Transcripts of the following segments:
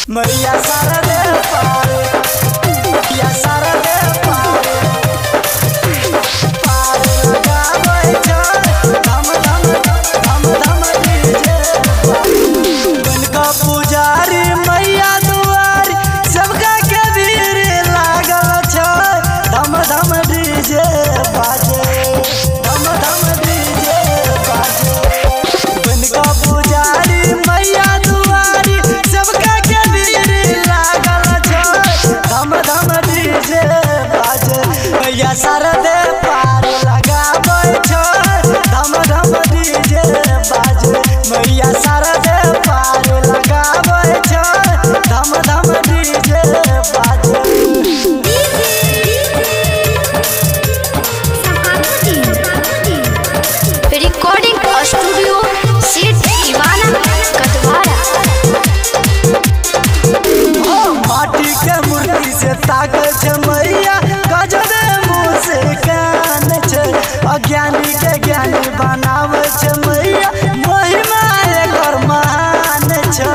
मैया शारदे पारे, मैया शारदे पारे, पारे लगाबै छै धम धम धम धम डीजे। बनका पुजारी मैया दुआरी सबका के भीड़ लागल छै, धम धम डीजे बाजे, धम धम डीजे बाजे। बनका पुजारी मैया दुआरी सबका के भीड़ लागल छै, धम धम डीजे बाजे। मैया शारदे पार लगाबै छै, धम धम डीजे बाजे। मैया शारदे पार लगाबै छै, धम धम डीजे बाजे। रिकॉर्डिंग स्टूडियो सेठ दीवाना कटवारा। माटी के मूर्ति से ताकै छै मैया, गजबे मुँह से कान छै। अज्ञानी के ज्ञानी बनाबै छै मैया, महिमा एकर महान छै,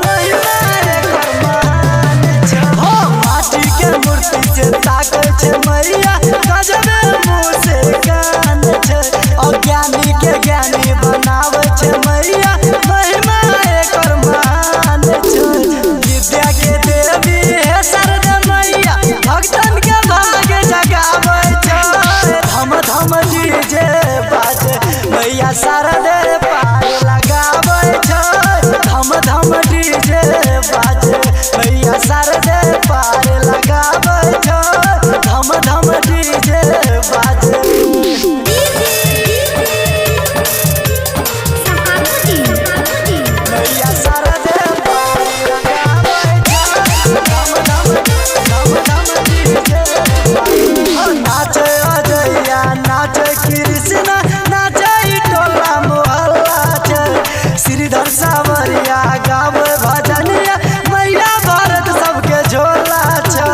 महिमा एकर महान छै। हो माटी के मूर्ति से ताकै छै मैया, गजबे मुँह से कान छै। अज्ञानी के ज्ञानी बनाबै छै मैया, महिमा एकर महान छै। विद्या के देवी है शारदा मैया, भक्तन के भाग्य जगाबै छै, धम धम डीजे बाजे। मैया शारदे पार लगाबै छै, धम धम डीजे बाजे। मैया शारदे पार लगाबै छै, धम धम डीजे बाजे। मैया शारदे पार लगाबै छै, धम धम डीजे बाजे। नाचे अजैया नाचे कृष्ण नाचे टोला मोहल्ला छै, श्रीधर सावरिया गावे भजनिया, मैया भारत सबके झोला छै,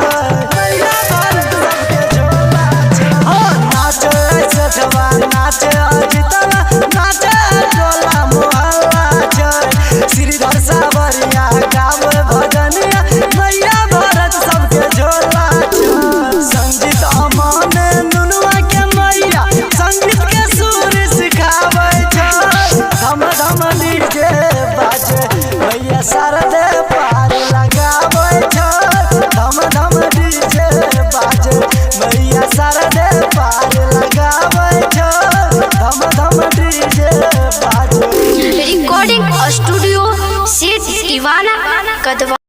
मैया भारत सबके झोला छै। हो नाचे सजवा नाचे अजितवा नाचे टोला मोहल्ला छै, श्रीधर सावरिया गावे भजनिया, मैया भारत सबके झोला छै। संगीत अमन नुनुआ के मैया संगीत के सुर सिखाबै छै, धम धम डीजे बाजे। मैया शारदे पार लगाबै छै, धम धम डीजे बाजे। मैया शारदे पार लगाबै छै, धम धम डीजे बाजे। रिकॉर्डिंग स्टूडियो सेठ दीवाना कटवारा।